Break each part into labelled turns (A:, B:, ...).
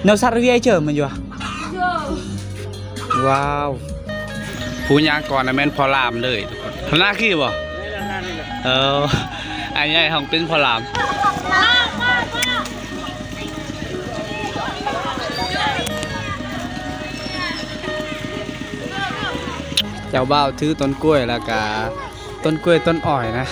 A: Nấu sát với ai chờ mình chưa? Wow. ผู้ยากรนะแม่นพอลามเลยทุกคนทำหน้าขี้บ่ไอ้ใหญ่ของเป็นพอลามเจ้าบ่าวถือต้นกล้วยแล้วก็ต้นกล้วยต้นอ้อยนะ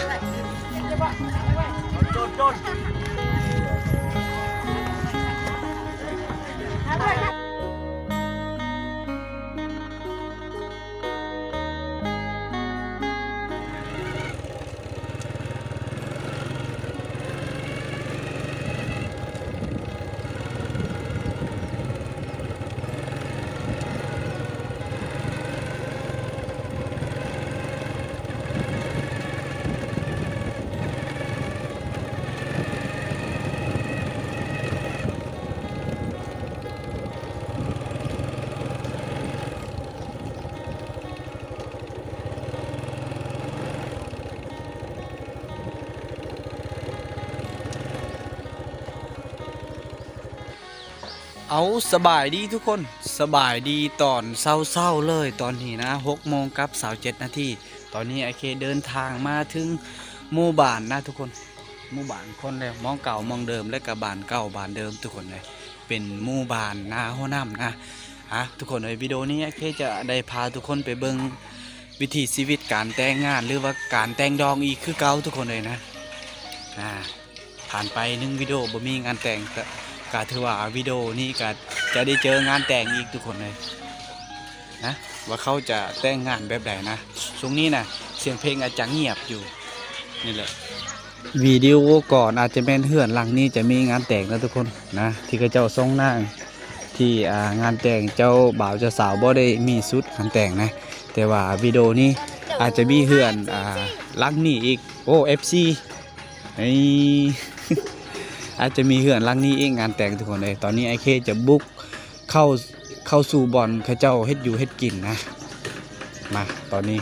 A: เอาสบายดีทุกคนสบายดีตอนเศร้าๆเลยตอนนี้นะ6:27 นาทีตอนนี้ไอเคเดินทางมาถึงหมู่บ้านนะทุกคนหมู่บ้านคนแล้วมองเก่ามองเดิมและกับบ้านเก่าบ้านเดิมทุกคนเลยเป็นหมู่บ้านนาหัวน้ำนะทุกคนในวิดีโอนี้ไอเคจะได้พาทุกคนไปเบิ่งวิถีชีวิตการแต่งงานหรือว่าการแต่งดองอีกคือเก่าทุกคนเลยนะผ่านไป1 วิดีโอบ่มีงานแต่งก็ถือว่าวิดีโอนี้ก็จะได้เจองานแต่งอีกทุกคนเลยนะว่าเขาจะแต่งงานแบบใดนะช่วงนี้นะเสียงเพลงอาจจะเงียบอยู่นี่แหละวิดีโอก่อนอาจจะเป็นเฮือนหลังนี้จะมีงานแต่งนะทุกคนนะที่เขาเจ้าทรงนางที่งานแต่งเจ้าบ่าวเจ้าสาวบ่ได้มีชุดงานแต่งนะแต่ว่าวิดีโอนี้อาจจะมีเฮือนหลังนี้อีกโอ้ FC อาจจะมีเหือนลังนี้เองงานแต่งทุกคนเลยตอนนี้ไอเคจะบุกเข้าสู่บ่อนเขาเจ้าเฮ็ดอยู่เฮ็ดกินนะมาตอนนี้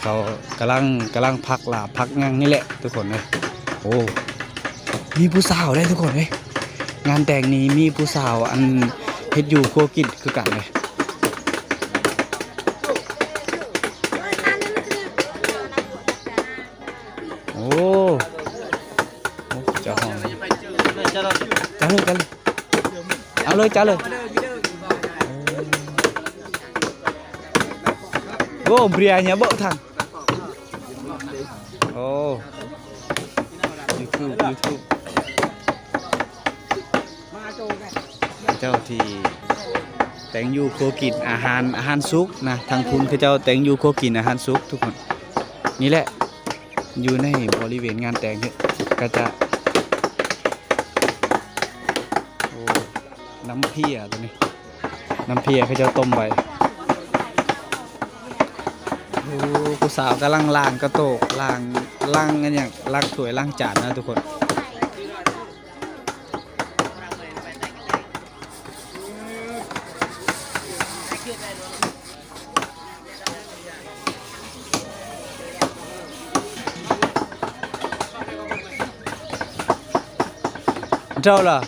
A: เขากำลังพักหลาพักงานนี่แหละทุกคนเลยโอ้มีผู้สาวได้ทุกคนเลยงานแต่งนี้มีผู้สาวอันเฮ็ดอยู่ครัวกินคือกันเลยโอ้เจ้าห้องจ้าเลยเอาเลยจ้าเลยโอ้เบียร์เนี่ยเบาทันโอ้ YouTube เจ้าที่แต่งอยู่โคกินอาหารซุกนะทางคุณคือเจ้าแต่งอยู่โคกินอาหารซุกทุกคนนี่แหละอยู่ในบริเวณงานแต่งเนี่ยก็จะน้ำเพียตัวนี้น้ำเพียเขาจะต้มไว้ผู้สาวกำลังล้างกระโตกล้างกันอย่างล้างถ้วยล้างจานนะทุกคนเจ้าล่ะ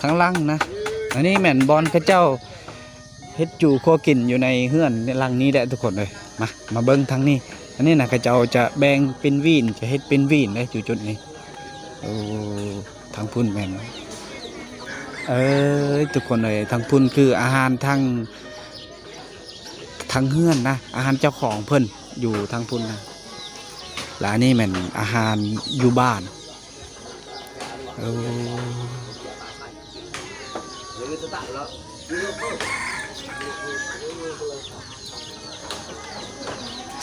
A: ข้างล่างนะอันนี้แม่นบอลพระเจ้าเฮ็ดจู่โคกินอยู่ในเฮือนในลังนี้แหละทุกคนเลยมาเบิ้งทางนี้อันนี้นะพระเจ้าจะแบ่งเป็นวีนจะเฮ็ดเป็นวีนได้จุดนี้โอ้ทางพุ่นแม่นทุกคนเลยทางพุ่นคืออาหารทางเฮือนนะอาหารเจ้าของเพิ่นอยู่ทางพุ่นนะแล้วนี่แม่นอาหารอยู่บ้าน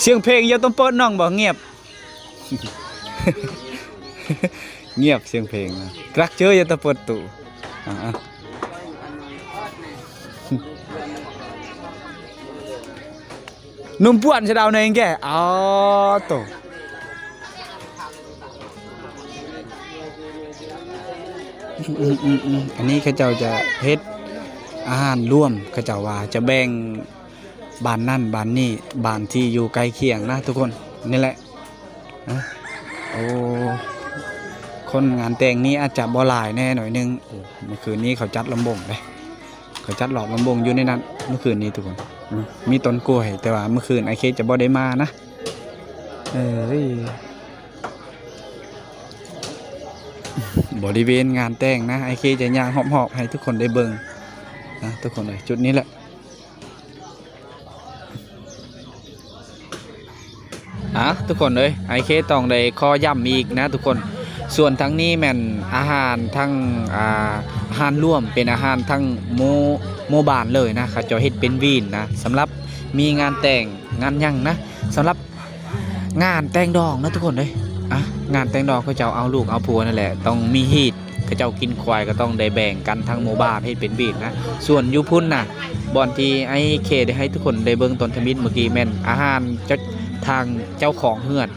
A: เสียงเพลงอย่าต้องเปิดน้องบอกเงียบ เงียบเสียงเพลงนะกรักเจออย่าต้องเปิดตู้นุ่มป่วนจะดาวในเองแกอ๋อโต อันนี้เขาเจ้าจะเฮ็ดอาหารร่วมเขาเจ้าว่าจะแบ่งบ้านนั่นบ้านนี่บ้านที่อยู่ใกล้เคียงนะทุกคนนี่แหละนะโอ้คนงานแต่งนี้อาจจะบ่หลายแน่หน่อยนึงโอ้เมื่อคืนนี้เขาจัดลำบงเลยเขาจัดหลอกลำบงอยู่ในนั้นเมื่อคืนนี้ทุกคนมีต้นกล้วยแต่ว่าเมื่อคืนไอเคจะบ่ได้มานะบริเวณงานแต่งนะไอเคจะย่างหอบๆให้ทุกคนได้เบิ่งนะทุกคนเลยจุดนี้แหละทุกคนเลยไอเคต้องได้ข้อย้ำอีกนะทุกคนส่วนทั้งนี้แม่นอาหารทั้งอาหารร่วมเป็นอาหารทั้งโมบานเลยนะเขาจะเฮ็ดเป็นวีนนะสำหรับมีงานแต่งงานยังนะสำหรับงานแต่งดองนะทุกคนเลยงานแต่งดองเขาจะเอาลูกเอาผัวนั่นแหละต้องมีฮีทเขาเจ้ากินควายก็ต้องได้แบ่งกันทั้งโมบานให้เป็นวีนนะส่วนยูพุ่นนะบอนที่ไอเคได้ให้ทุกคนได้เบิ่งตอนทมิตเมื่อกี้แม่นอาหารจะทางเจ้าของเฮือน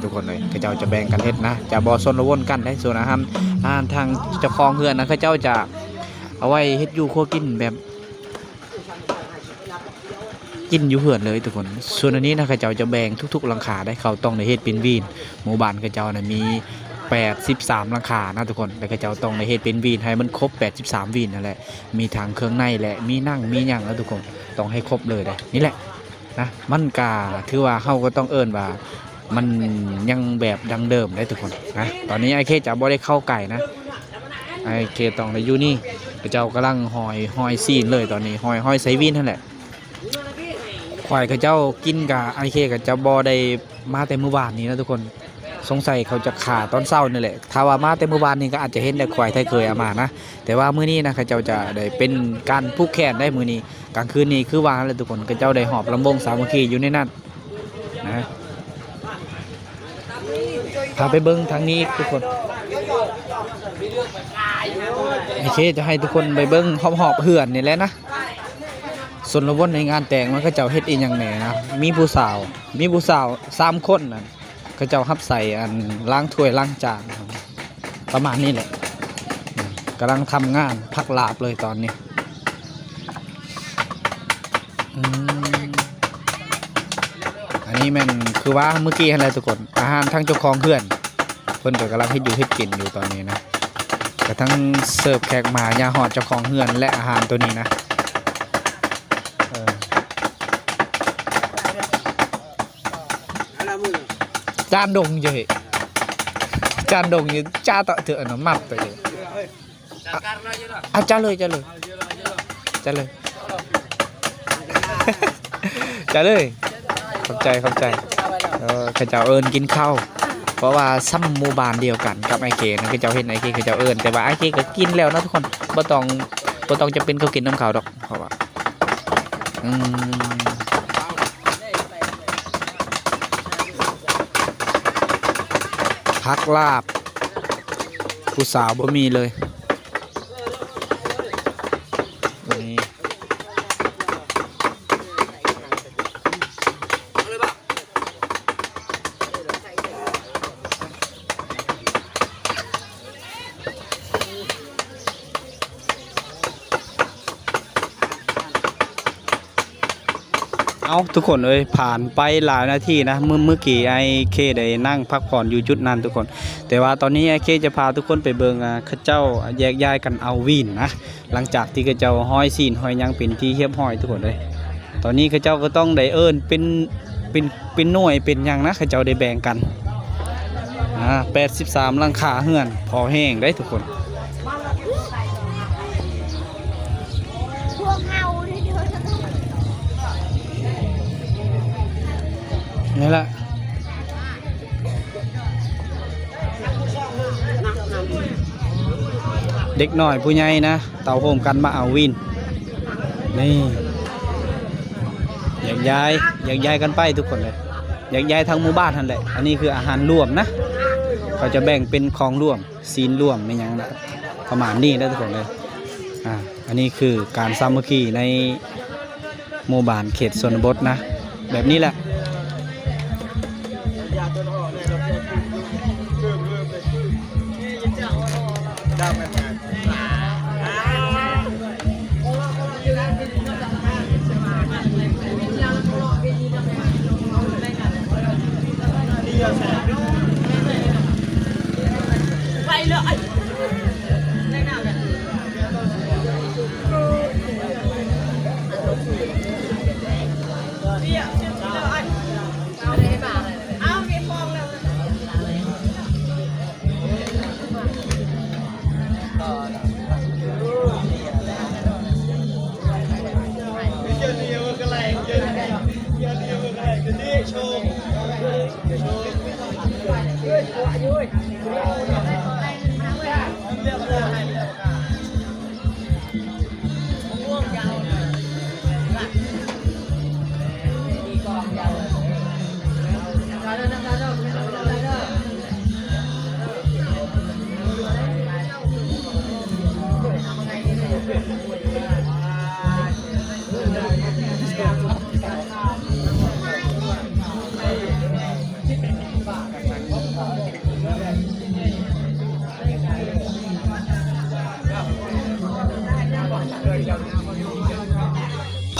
A: ทุกคนเลยเขาเจ้าจะแบ่งกันเฮ็ดนะจะบอซนละวนกันได้ส่วนอาหารทางเจ้าของเฮือนนะเขาเจ้าจะเอาไว้เฮ็ดอยู่ครัวกินแบบกินอยู่เฮือนเลยทุกคนส่วนอันนี้นะเขาเจ้าจะแบ่งทุกๆหลังคาได้เขาต้องได้เฮ็ดเป็นวีนหมู่บ้านเขาเจ้านะมี83หลังคานะทุกคนแต่เขาเจ้าต้องได้เฮ็ดเป็นวีนให้มันครบ83วีนนั่นแหละมีทางเครื่องในแหละมีนั่งมีหยังแล้วทุกคนต้องให้ครบเลยได้นี่แหละนะมันกาถือว่าเฮาก็ต้องเอิ้นว่ามันยังแบบดังเดิมได้ทุกคนนะตอนนี้ไอเคจะบ่ได้เข้าไก่นะไอเคต้องได้อยู่นี่เจ้ากำลังหอยซีนเลยตอนนี้หอยไซวินนั่นแหละควายเขาเจ้ากินกับไอเคกับเจ้าบ่ได้มาแต่เมื่อวานนี้นะทุกคนสงสัยเขาจะขาตอนเช้านี่แหละถ้าว่ามาแต่เมื่อวานนี้ก็อาจจะเห็นแต่ควายไทยเคยเอามานะแต่ว่ามื้อนี้นะเขาเจ้าจะได้เป็นการผูกแขนได้มื้อนี้กลางคืนนี้คือว่าแล้วทุกคนเขาเจ้าได้หอบลำวงสามัคคีอยู่ในนั้นนะพาไปเบิ้งทางนี้ทุกคนโอเคจะให้ทุกคนไปเบิ้งหอบเหือนนี่แหละนะส่วนละวนในงานแต่งมันก็เจ้าเฮ็ดอีหยังแหน่นะมีผู้สาว3คนนั่นก็เจ้าฮับใส่อันล้างถ้วยล้างจานประมาณนี้แหละกำลังทำงานพักลาบเลยตอนนี้อันนี้มันคือว่าเมื่อกี้อะไรทุกคนอาหารทั้งเจ้าของเพื่อนเพิ่นก็กำลังเฮ็ดอยู่เฮ็ดกินอยู่ตอนนี้นะกระทั่งเสิร์ฟแขกมายาหอดเจ้าของเพื่อนและอาหารตัวนี้นะจานดงเยอะจานดงเยอะจ้าต่อเถอะนะมับไปเลยจ้าเลยจ้าเลยจ้าเลยจ้าเลยขอบใจข้าเจ้าเอิญกินข้าวเพราะว่าซ้ำหมู่บ้านเดียวกันกับไอเคนะข้าเจ้าเห็นไอเคข้าเจ้าเอิญแต่ว่าไอเคก็กินแล้วนะทุกคนบ่ต้องจะเป็นเขากินน้ำขาวดอกเพราะว่าพักลาบผู้สาวบ่มีเลยนี่เอาทุกคนเลยผ่านไปหลายนาทีนะเมื่อกี้ไอเคได้นั่งพักผ่อนอยู่จุดนั้นทุกคนแต่ว่าตอนนี้ไอเคจะพาทุกคนไปเบิงข้าเจ้าแยกย้ายกันเอาวีนนะหลังจากที่ข้าเจ้าห้อยซีนห้อยยังเป็นที่เฮียบห้อยทุกคนเลยตอนนี้ข้าเจ้าก็ต้องได้เอิญเป็นหน่วยเป็นยังนะข้าเจ้าได้แบ่งกัน83หลังคาเฮือนพอแห้งได้ทุกคนนี่แหละเด็กหน่อยผู้ใหญ่นะเต่าโฮมกันมาเอาวินนี่อยากย้ายกันไปทุกคนเลยอยากย้ายทั้งหมู่บ้านนั่นแหละอันนี้คืออาหารร่วมนะเขาจะแบ่งเป็นของร่วมซีนร่วมไม่ยังนะประมาณนี้นะทุกคนเลยอันนี้คือการสามัคคีในหมู่บ้านเขตชนบทนะแบบนี้แหละ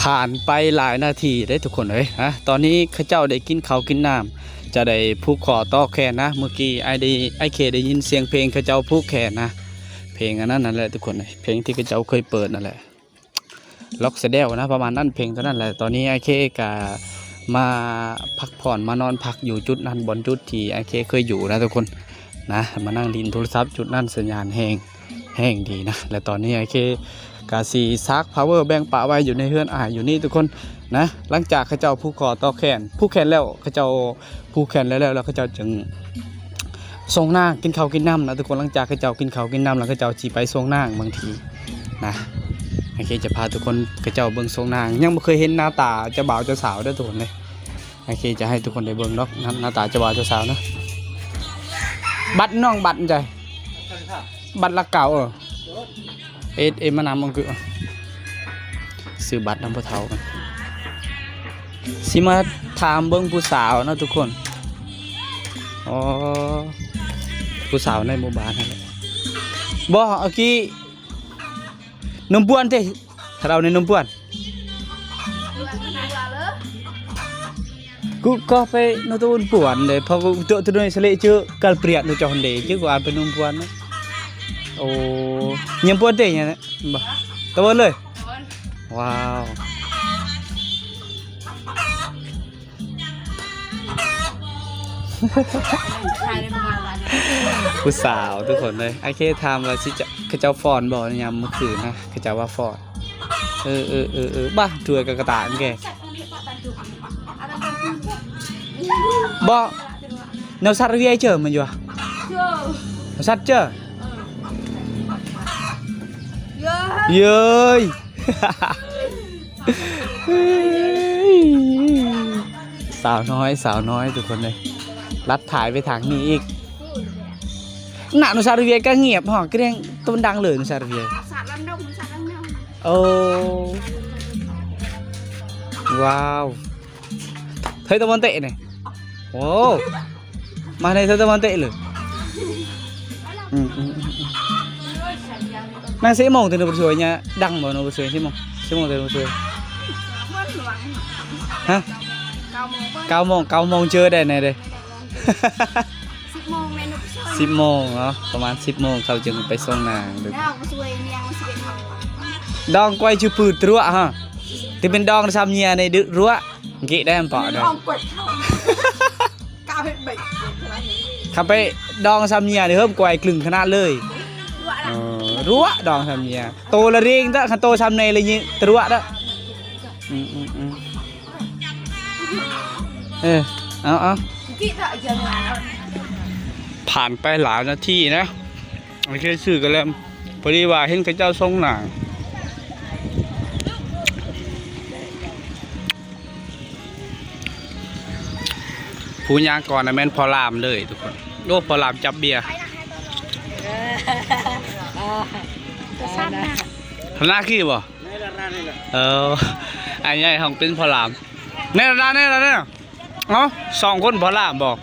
A: ผ่านไปหลายนาทีได้ทุกคนเลยฮะตอนนี้ข้าเจ้าได้กินข้าวกินน้ำจะได้ผูกคอต่อแขนนะเมื่อกี้ไอเคได้ยินเสียงเพลงข้าเจ้าผูกแขนนะเพลงอันนั้นนั่นแหละทุกคนเลยเพลงที่ข้าเจ้าเคยเปิดนั่นแหละล็อกเสเดลนะประมาณนั้นเพลงเท่านั้นแหละตอนนี้ไอเคก็มาพักผ่อนมานอนพักอยู่จุดนั้นบนจุดที่ไอเคเคยอยู่นะทุกคนนะมานั่งดินโทรศัพท์จุดนั้นสัญญาณแห้งดีนะและตอนนี้ไอเคกาซีซักพาวเวอร์แบงปะไว้อยู่ในเฮือนอยู่นี่ทุกคนนะหลังจากข้าเจ้าผูกคอต่อแขนผูกแขนแล้วข้าเจ้าผูกแขนแล้วข้าเจ้าจึงส่งนางกินข้าวกินน้ำนะทุกคนหลังจากข้าเจ้ากินข้าวกินน้ำแล้วข้าเจ้าจีไปส่งนางบางทีนะโอเคจะพาทุกคนข้าเจ้าเบิ่งส่งนางยังไม่เคยเห็นหน้าตาเจ้าบ่าวเจ้าสาวด้วยทุกคนเลยโอเคจะให้ทุกคนได้เบิ่งเนาะหน้าตาเจ้าบ่าวเจ้าสาวนะบัตรน้องบัตรใจบัตรละเก่าเอ็มมานำมันคือซื้อบัตรน้ำพะเทากันสิมาถามเบิ้งผู้สาวนะทุกคนอ๋อผู้สาวในหมู่บ้านนั่นแหละบ่เมื่อกี้นมป้วนเต้ถ้าเราในนมป้วนกูก็ไปนตัวป่วนเลยเพราะตัวตัวนี้เสลชื่อกาลเปรียดนูจอนเดย์ชื่อว่าเป็นนมป้วนนะโอ้ยังป้วนเต้เนี่ยนะบ่ตัวเลยว้าวผู้สาวทุกคนเลยไอเคทำแล้วสิจะข้าเจ้าฟอนบอกในยามเมื่อคืนนะข้าเจ้าว่าฟอนบ้าถวยกับกระต่ายแกบ่แนวสัตว์เรียเจอมันอยู่อ่ะแนวสัตว์เจอเย้ยสาวน้อยทุกคนเลยรัดถ่ายไปทางนี้อีกหน้านุสาเวียก็เงียบหอก็เรียงต้นดังเลยนุสาเวียโอ้ว้าวเฮ้ยตะวันเตะเนี่ยโอ้มาในเธอตะวันเตะเลยนางเสียมองถึงตัวสวยเนี่ยดังบ่ตัวสวยใช่มั้งเสียมองถึงตัวสวยฮะ9 โมงเจอได้ไหนเลย10 โมงเนาะประมาณ10 โมงเขาจึงไปส่งนางดองquay chưa pử rúa ha thì bên dong sam nhà này được rúa kỹ đây em bỏ đâyขับไปดองซ้ำเนี่ยเดี๋ยวเพิ่มกวยกลึงขนาดเลยรั้วดองซ้ำเนี่ยโตละเรียงตั้งขันโตซ้ำในเลยนี่รั้วđóเอาผ่านไปหลายนาทีนะโอเคสื่อกันแล้วพอดีว่าเห็นเขาเจ้าทรงหนังผู้ยางก่อนนะแม่นพอลามเลยทุกคนโอ้พอลามจับเบียร์หน้าขี้บ่ไอ้ใหญ่ของเป็นพอลามเนี่ยเอ้า2 คนพอลามบอก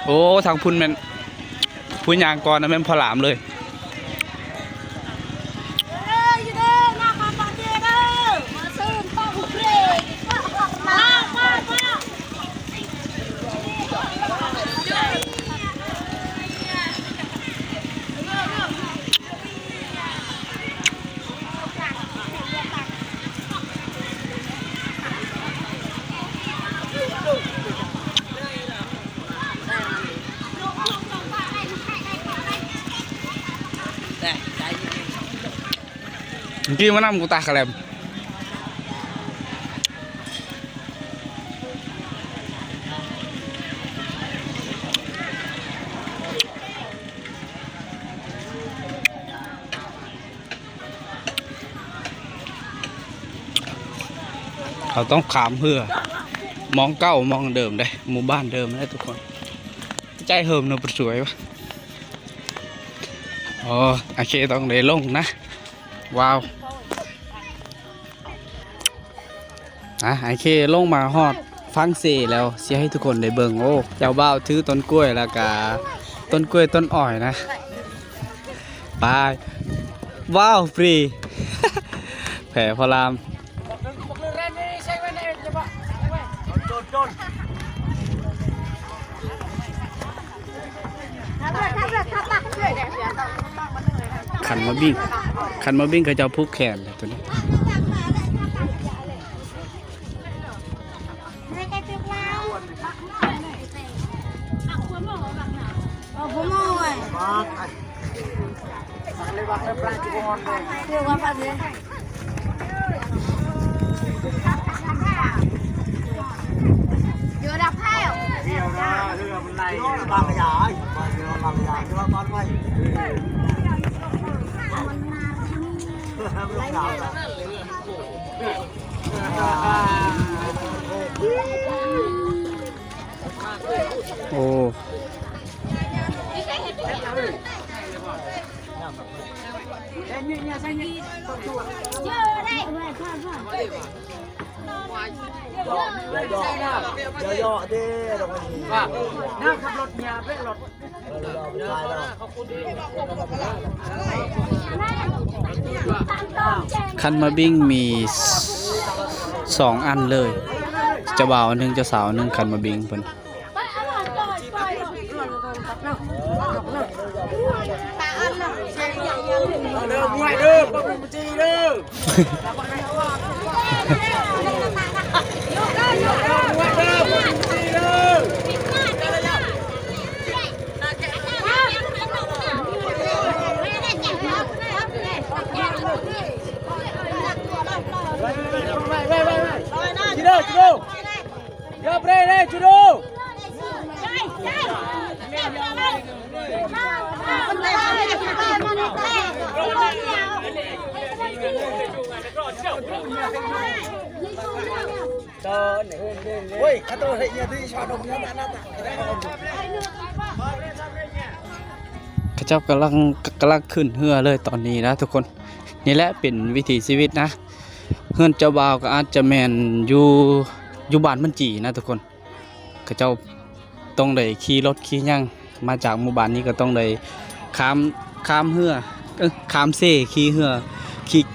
A: โอ้ทางพุ่นแม่นผู้ยางก่อนนะแม่นพอลามเลย กี้มานั่งกูตากระแลมเราต้องขามเพื่อมองเก้ามองเดิมได้หมู่บ้านเดิมได้ทุกคนใจเหิมเนอะสวยวะโอ้โอเคต้องได้ลงนะว้าวไอเคลงมาฮอดฟังเสแล้วเสียให้ทุกคนได้เบิ่งโอ้เจ้าบ่าวถือต้นกล้วยแล้วก็ต้นกล้วยต้นอ้อยนะไปว้าวฟรี แผ่พลามขันมาบิ้งเขาจะพุกแขนเลยตัวนี้โอ้
B: ย่อดิเราไปนั่งขับรถเนี่ยเร่งรถ
A: คันมาบิ้งมี2 อันเลยเจ้าบ่าว1เจ้าสาว1คันมาบิ้งเพิ่น
B: เด้อมวยเด้อปมจีเด้อจุดยอเปรย์เลยจุดโอ้ยข้าตัวเฮียที่ชอบดมเนื้อหน้าตา
A: ข้าเจ้ากำลังขึ้นเฮือเลยตอนนี้นะทุกคนนี่แหละเป็นวิถีชีวิตนะเฮือนเจ้าบ่าวก็อาจจะแมนอยู่บ้านมันจีนะทุกคนข้าเจ้าต้องได้ขี่รถขี่ย่างมาจากหมู่บ้านนี้ก็ต้องได้ข้ามเฮือข้ามเซ่ขี่เฮือ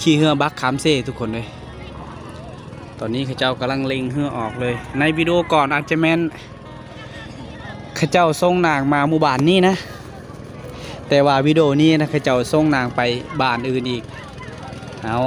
A: ขี่เฮือบักข้ามเซ่ทุกคนเลยตอนนี้ข้าเจ้ากำลังเล็งเฮือออกเลยในวิดีโอก่อนอาจจะแมนข้าเจ้าส่งนางมาหมู่บ้านนี้นะแต่ว่าวิดีโอนี้นะข้าเจ้าส่งนางไปบ้านอื่นอีกเอา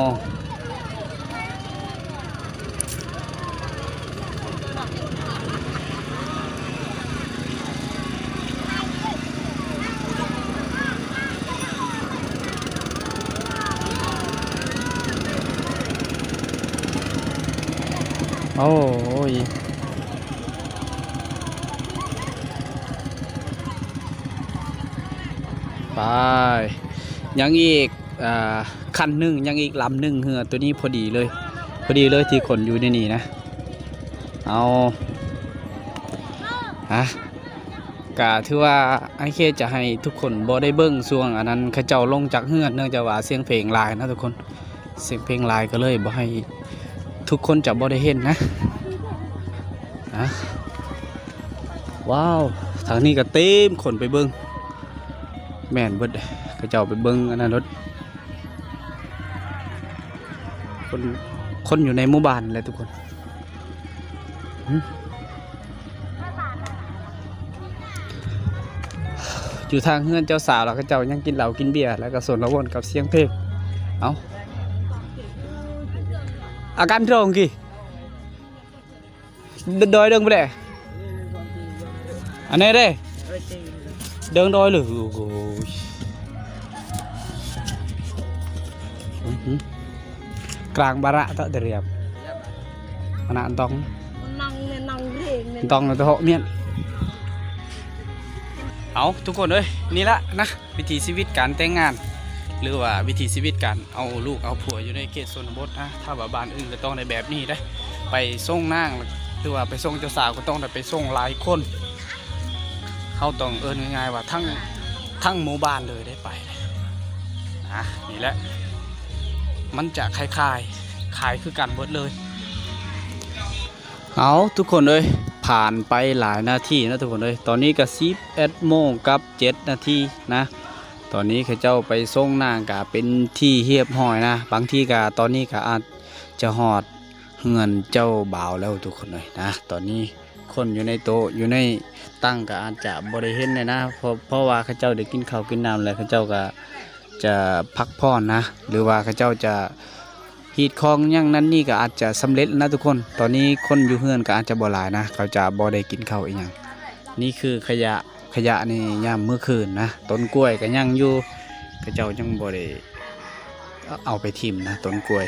A: โอ้ยไปยังอีกคันหนึ่งยังอีกลำหนึ่งเหือตัวนี้พอดีเลยที่ขนอยู่ในนี่นะเอากะถือว่าไอเคจะให้ทุกคนบ่ได้เบิ้งช่วงอันนั้นเขาเจ้าลงจากเฮือนเนื่องจากว่าเสียงเพลงลายนะทุกคนเสียงเพลงลายก็เลยบ่ให้ทุกคนจะบ่ได้เห็นนะว้าวทางนี้ก็เต็มคนไปเบิ้งแม่นเบิดเขาเจ้าไปเบิ้งอันนั้นรถคนอยู่ในหมู่บ้านเลยทุกคนอยู่ทางเฮือนเจ้าสาวแล้วก็เจ้ายังกินเหล้ากินเบียร์แล้วก็สนละวนกับเสียงเพลงเอาอาการตรงกี่ดอยเดินไปเลยอันนี้เด้เดินดอยหรือ กลางบาระtak teriap anak entong
B: nang ring
A: entong itu hok mian เอาทุกคนเอ้ยนี่ละนะวิถีชีวิตการแต่งงาน หรือว่าวิถีชีวิตการเอาลูกเอาผัวอยู่ในเขตชนบทนะถ้าว่าบ้านอื่นก็ต้องในแบบนี้ได้ไปส่งนางหรือว่าไปส่งเจ้าสาวก็ต้องได้ไปส่งหลายคนเขาต้องง่ายๆว่าทั้งหมู่บ้านเลยได้ไปนะนี่แหละมันจะคล้ายคือกันหมดเลยเอาทุกคนเลยผ่านไปหลายนาทีนะทุกคนเลยตอนนี้ก็11 โมงกับ 7 นาทีนะตอนนี้เขาเจ้าไปส่งนางกะเป็นที่เรียบร้อยนะบางที่กะตอนนี้กะอาจจะหอดเฮือนเจ้าบ่าวแล้วทุกคนเลยนะตอนนี้คนอยู่ในโต๊ะอยู่ในตั้งกะอาจจะบริเห็นเลยนะเพราะว่าเขาเจ้าได้กินข้าวกินน้ำแล้วเขาเจ้าก็จะพักผ่อนนะหรือว่าเขาเจ้าจะหีดคองอย่างนั้นนี่ก็อาจจะสำเร็จนะทุกคนตอนนี้คนอยู่เฮือนก็อาจจะบ่หลายนะเขาจะบ่ได้กินข้าวอีกอย่างนี่คือขยะนี่ยามมื้อคืนนะต้นกล้วยก็ยังอยู่เขาเจ้ายังบ่ได้เอาไปทิ่มนะต้นกล้วย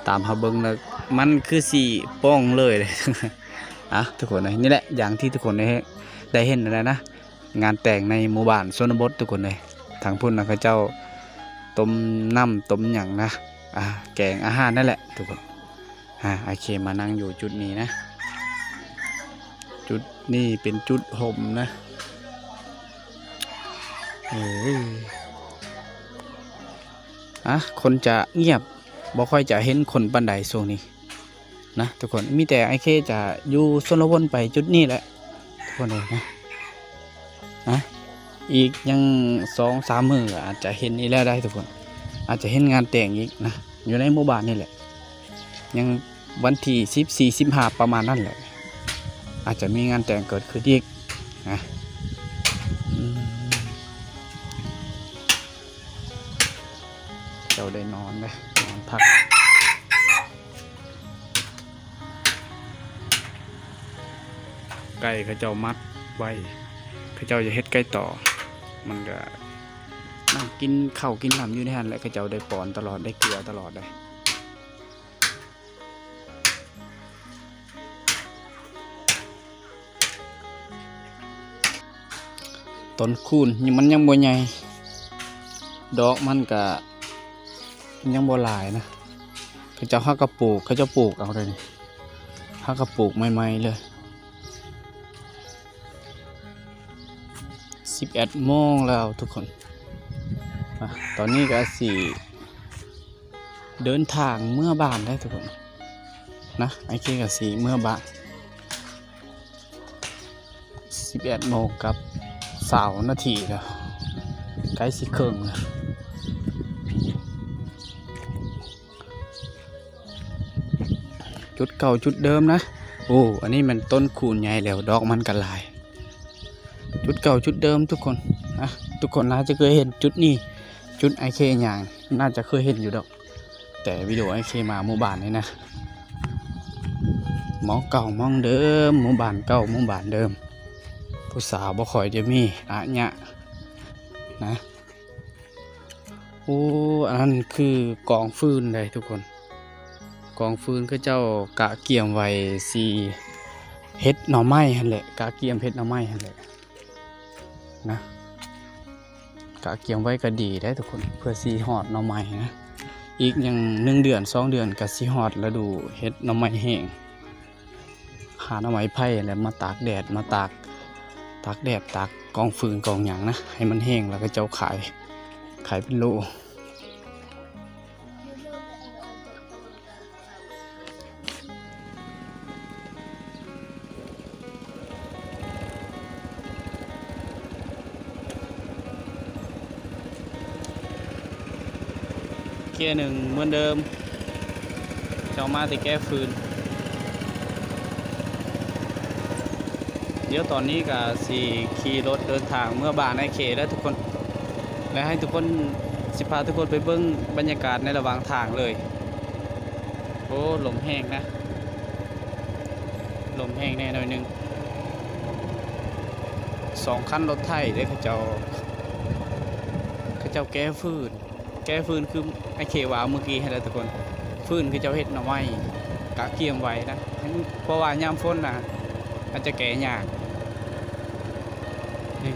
A: ตามเฮาเบิ่งแล้วมันคือสีป้องเลยอ่ะทุกคนนี่แหละอย่างที่ทุกคนได้เห็นแล้วนะงานแต่งในหมู่บ้านชนบททุกคนเลยทางพุ่นนะเขาเจ้าต้มน้ำต้มหยังนะแกงอาหารนั่นแหละทุกคนโอเคมานั่งอยู่จุดนี้นะจุดนี้เป็นจุดห่มนะคนจะเงียบบ่ค่อยจะเห็นคนบันไดช่วงนี้นะทุกคนมีแต่ไอเคจะอยู่โซนละวนไปจุดนี้แหละทุกคนเลยนะอีกยัง2-3 มื้ออาจจะเห็นอีกแล้วได้ทุกคนอาจจะเห็นงานแต่งอีกนะอยู่ในหมู่บ้านนี่แหละยังวันที่14-15ประมาณนั่นแหละอาจจะมีงานแต่งเกิดขึ้นอีกนะเจ้าได้นอนเลยนอนพักไก่เขาเจ้ามัดไว้เขาเจ้าจะเฮ็ดไก่ต่อมันก็นั่งกินข้าวกินน้ำอยู่ในหันแหละเขาเจ้าได้ป้อนตลอดได้เกลือตลอดเลยต้นคูนมันยังบ่ใหญ่ดอกมันก็ยังบ่หลายนะเขาเจ้าฮักกระปลูกเขาเจ้าปลูกเอาเลยนี่ฮักกระปลูกใหม่ๆเลย11 โมงแล้วทุกคนตอนนี้ก็เดินทางเมื่อบ้านได้ทุกคนนะไอเคกับเมื่อบ้าน11 โมงกับ20 นาทีแล้วใกล้สิครึ่งแล้วจุดเก่าจุดเดิมนะโอ้อันนี้มันต้นคูนใหญ่แล้วดอกมันก็หลายจุดเก่าจุดเดิมทุกคนนะทุกคนน่าจะเคยเห็นจุดนี้จุดไอเคอย่างน่าจะเคยเห็นอยู่ดอกแต่วิดีโอไอเคมาหมู่บ้านนี่นะมองเก่ามองเดิมหมู่บ้านเก่าหมู่บ้านเดิมผู้สาวบ่ค่อยจะมีเนี่ยนะโอ้อันนั้นคือกองฟืนเลยทุกคนกองฟืนก็เจ้ากะเกี่ยมไว้สีเฮ็ดหน่อไม้หั่นแหละกะเกี่ยมเฮ็ดหน่อไม้หั่นแหละนะกะเกี่ยมไว้ก็ดีได้ทุกคนเพื่อสีหอดหน่อไม้นะอีกอย่าง1 เดือน 2 เดือนก็สีหอดฤดูเฮ็ดหน่อไม้แห้งหาหน่อไม้ไผ่แล้วมาตากแดดมาตากแดดตากกองฟืนกองหยังนะให้มันแห้งแล้วก็เจ้าขายเป็นโลเกียร์ 1เหมือนเดิมเจ้ามาที่แก้ฟืนเดี๋ยวตอนนี้ก็ขี่รถเดินทางเมื่อบ้านไอเคแล้วทุกคนและให้ทุกคนพาทุกคนไปเบิ่งบรรยากาศในระหว่างทางเลยโอ้ลมแห้งนะลมแห้งแน่หน่อยนึง2 คันรถไถเด้เขาเจ้าแก้ฟืนคือไอเควาวเมื่อกี้ให้แล้วทุกคน ฟื้นคือเจ้าเฮ็ดหน่อไม้กะเกียมไว้นะเพราะว่ายามฝนน่ะมันจะแก่ยากนี่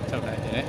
A: เท่าไหร่เด้อ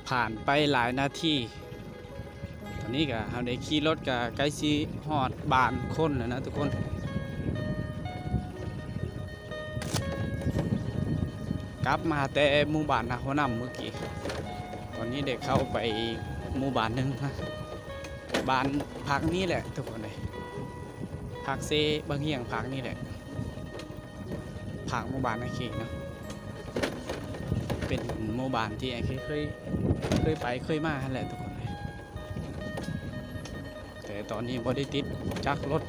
A: ผ่านไปหลายนาทีตอนนี้ก็เราได้ขี่รถกับใกล้สิฮอดบ้านคนแล้วนะทุกคนกลับมาแต่หมู่บ้านนาหัวนำเมื่อกี้ตอนนี้เด็กเข้าไปหมู่บ้านหนึ่งนะบ้านพักนี้แหละทุกคนเลยพักเซบางเฮียงพักนี่แหละพักหมู่บ้านไอเคเนาะเป็นหมู่บ้านที่ไอเคเคยไปเคยมาแหละทุกคนเลยแต่ตอนนี้บ่ได้ติดจักรถ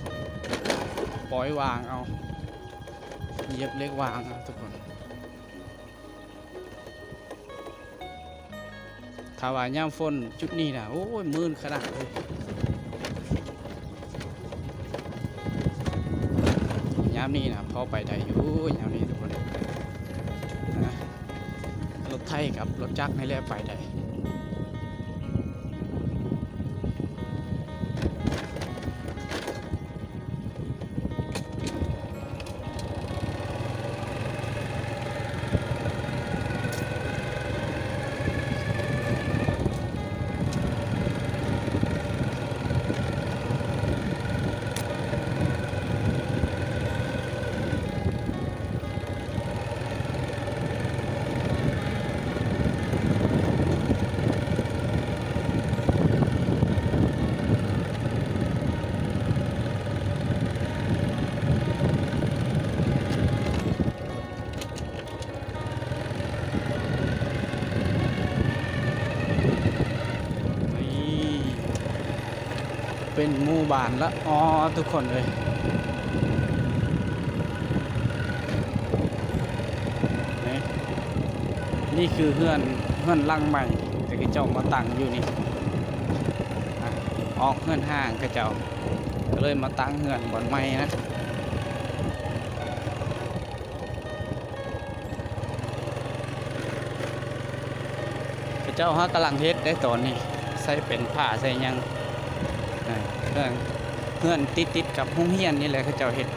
A: ปล่อยวางเอาเหยียบเล็กวางเอาทุกคนถ้าว่าย่ามฝนจุดนี้นะโอ้ยมืนขนาดเลยยามนี้นะพอไปได้อยู่ยามนี้ทุกคนนะรถไถกับรถจักรนี่แหละไปได้เป็นหมู่บ้านละอ๋อทุกคนเลยนี่คือเฮือนหลังใหม่แต่กระเจ้ามาตั้งอยู่นี่ออกเฮือนห้างกระเจ้าก็เลยมาตั้งเฮือนบ่อนใหม่นะกระเจ้าฮะกำลังเฮ็ดได้ตอนนี้ใส่เป็นผ้าใส่ยังเฮือนติดกับห้องเฮียนนี่แหละเขาเจ้าเฮ็ด